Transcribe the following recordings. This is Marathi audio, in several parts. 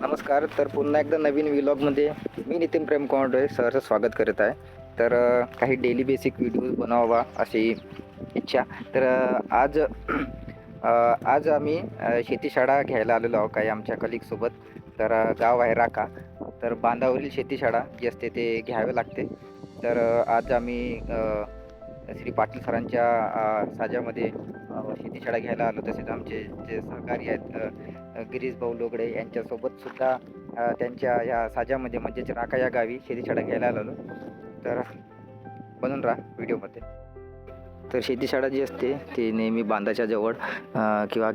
नमस्कार. तर पुन्हा एकदा नवीन व्लॉगमध्ये मी नितीन प्रेम कोंडे सहर्ष स्वागत करत आहे. तर काही डेली बेसिक व्हिडिओ बनवावा अशी इच्छा. तर आज आम्ही शेतीशाळा घ्यायला आलेलो आहोत काही आमच्या कलिगसोबत. तर गाव आहे राका. तर बांधावरील शेतीशाळा जी असते ते घ्यावे लागते. तर आज आम्ही श्री पाटील सरांच्या साजामध्ये शेतीशाळा घ्यायला आलो. तसेच आमचे जे सहकारी आहेत गिरीश भाऊ लोगडे यांच्यासोबत सुद्धा त्यांच्या या साजामध्ये म्हणजेच राका या गावी शेतीशाळा घ्यायला आलेलो. तर बनून राहा व्हिडिओमध्ये. तर शेतीशाळा जी असते ती नेहमी बांधाच्या जवळ किंवा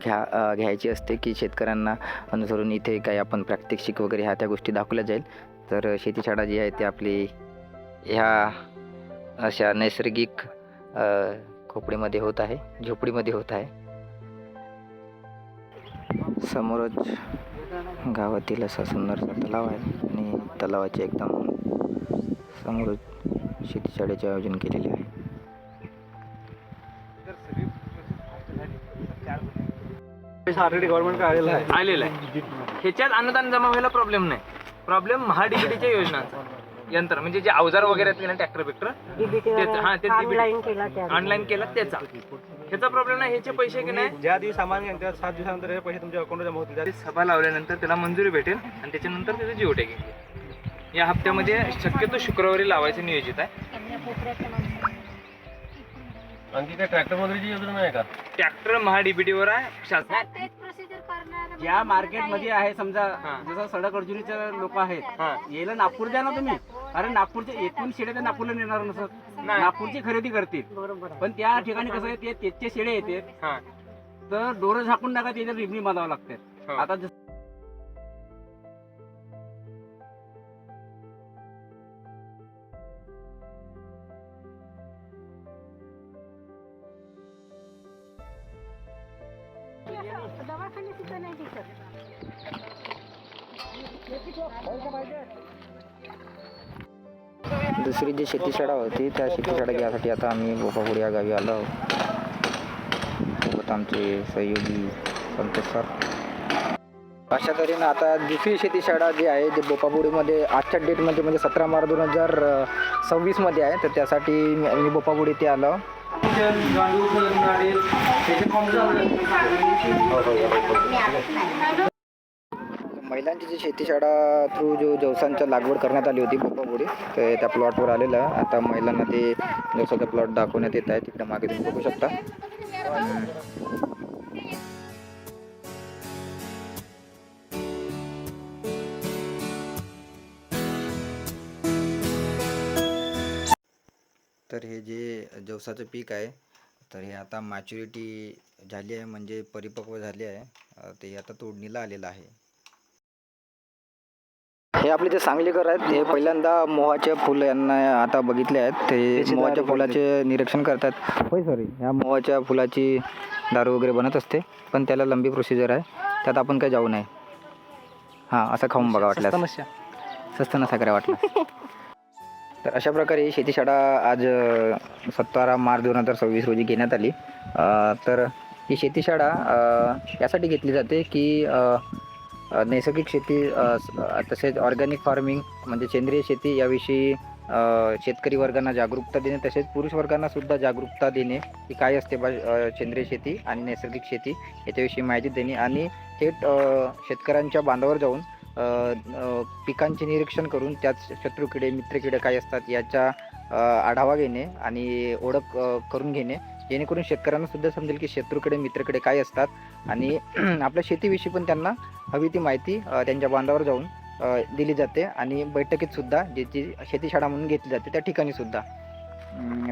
घ्यायची असते की शेतकऱ्यांना अनुसरून इथे काही आपण प्रात्यक्षिक वगैरे ह्या त्या गोष्टी दाखवल्या जाईल. तर शेतीशाळा जी आहे ती आपली ह्या अशा नैसर्गिक खोपडीमध्ये होत आहे, झोपडीमध्ये होत आहे. समोरच गावातील असा सुंदरसा तलाव आहे आणि तलावाचे एकदम समोरच शेतीशाळेचे आयोजन केलेले आहे. ऑलरेडी गव्हर्नमेंट आलेलं आहे. ह्याच्यात अनुदान जमा व्हायला प्रॉब्लेम नाही. प्रॉब्लेम महाडीबीटीच्या योजनांचा यंत्र म्हणजे जे अवजार वगैरे आहेत ना ट्रॅक्टर बिक्टर ते ऑनलाईन केला त्याचा ह्याचा प्रॉब्लेम नाही. ह्याचे पैसे की नाही ज्या दिवशी सामान घेऊन त्या 7 दिवसानंतर हे पैसे तुमच्या अकाउंटला जमा होतील. सभा लावल्यानंतर त्याला मंजुरी भेटेल आणि त्याच्यानंतर त्याचं जिओ टॅगिंग या हप्त्यामध्ये शक्यतो शुक्रवारी लावायचं नियोजित आहे. आणखी काय ट्रॅक्टर वगैरेची योजना नाही का? ट्रॅक्टर महाडीबीटीवर आहे. शासन ज्या मार्केटमध्ये आहे समजा जसं सडक अडचणीचे लोक आहेत याला नागपूर द्या ना तुम्ही. कारण नागपूरचे एकूण शेडे तर नागपूरला नेणार नसत, नागपूरची खरेदी करतील. पण त्या ठिकाणी कसं आहे ते त्याचे शेडे येते तर डोरं झाकून टाका त्याच्या रिबणी बांधावं लागते. आता दवाखाने सुद्धा नाही दिसत. दुसरी जी शेतीशाळा होती त्या शेतीशाळा घ्यायसाठी आता आम्ही बोपापुडी या गावी आलो आहोत. सोबत आमचे सहयोगी संतोष सर. अशा तऱ्हेनं आता दुसरी शेतीशाळा जी आहे जी बोपापुडीमध्ये आजच्या डेटमध्ये म्हणजे 17 मार्च 2026 मध्ये आहे. तर त्यासाठी मी बोपापुडी इथे आलो. महिलांची जी शेतीशाळा थ्रू जो जवसांच्या लागवड करण्यात आली होती बोपापुडी तर त्या प्लॉटवर आलेलं आहे. आता महिलांना ते जवसाचा प्लॉट दाखवण्यात येत आहे. तिकडे मागे तुम्ही बघू शकता. तर हे जे जवसाचं पीक आहे तर हे आता मॅच्युरिटी झाली आहे म्हणजे परिपक्व झाली आहे. ते आता तोडणीला आलेलं आहे. हे आपले जे सांगलीकर आहेत हे पहिल्यांदा मोहाचे फुल यांना आता बघितले आहेत. ते मोहाच्या फुलाचे निरीक्षण करतात. होय सॉरी, ह्या मोहाच्या फुलाची दारू वगैरे बनत असते पण त्याला लंबी प्रोसिजर आहे. त्यात आपण काही जाऊ नये. हां, असं खाऊन बघा वाटल्यास. स्वस्त नसा करा वाटलं. तर अशा प्रकारे ही शेतीशाळा आज 17 मार्च 2026 रोजी घेण्यात आली. तर ही शेतीशाळा यासाठी घेतली जाते की नैसर्गिक शेती तसेच ऑर्गॅनिक फार्मिंग म्हणजे सेंद्रिय शेती याविषयी शेतकरी वर्गांना जागरूकता देणे तसेच पुरुष वर्गांना सुद्धा जागरूकता देणे की काय असते सेंद्रिय शेती आणि नैसर्गिक शेती याच्याविषयी माहिती देणे आणि थेट शेतकऱ्यांच्या बांधावर जाऊन पिकांचे निरीक्षण करून त्यात शत्रुकिडे मित्रकिडे काय असतात याचा आढावा घेणे आणि ओळख करून घेणे जेणेकरून शेतकऱ्यांना सुद्धा समजेल की शत्रुकिडे मित्रकिडे काय असतात आणि आपल्या शेतीविषयी पण त्यांना हवी ती माहिती त्यांच्या बांधावर जाऊन दिली जाते आणि बैठकीत सुद्धा जी शेतीशाळा म्हणून घेतली जाते त्या ठिकाणी सुद्धा.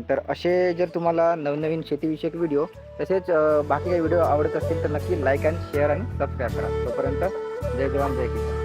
तर असे जर तुम्हाला नवनवीन शेतीविषयक व्हिडिओ तसेच बाकी काही व्हिडिओ आवडत असतील तर नक्की लाईक आणि शेअर आणि सबस्क्राईब करा. तोपर्यंत जय जवान जय किसान.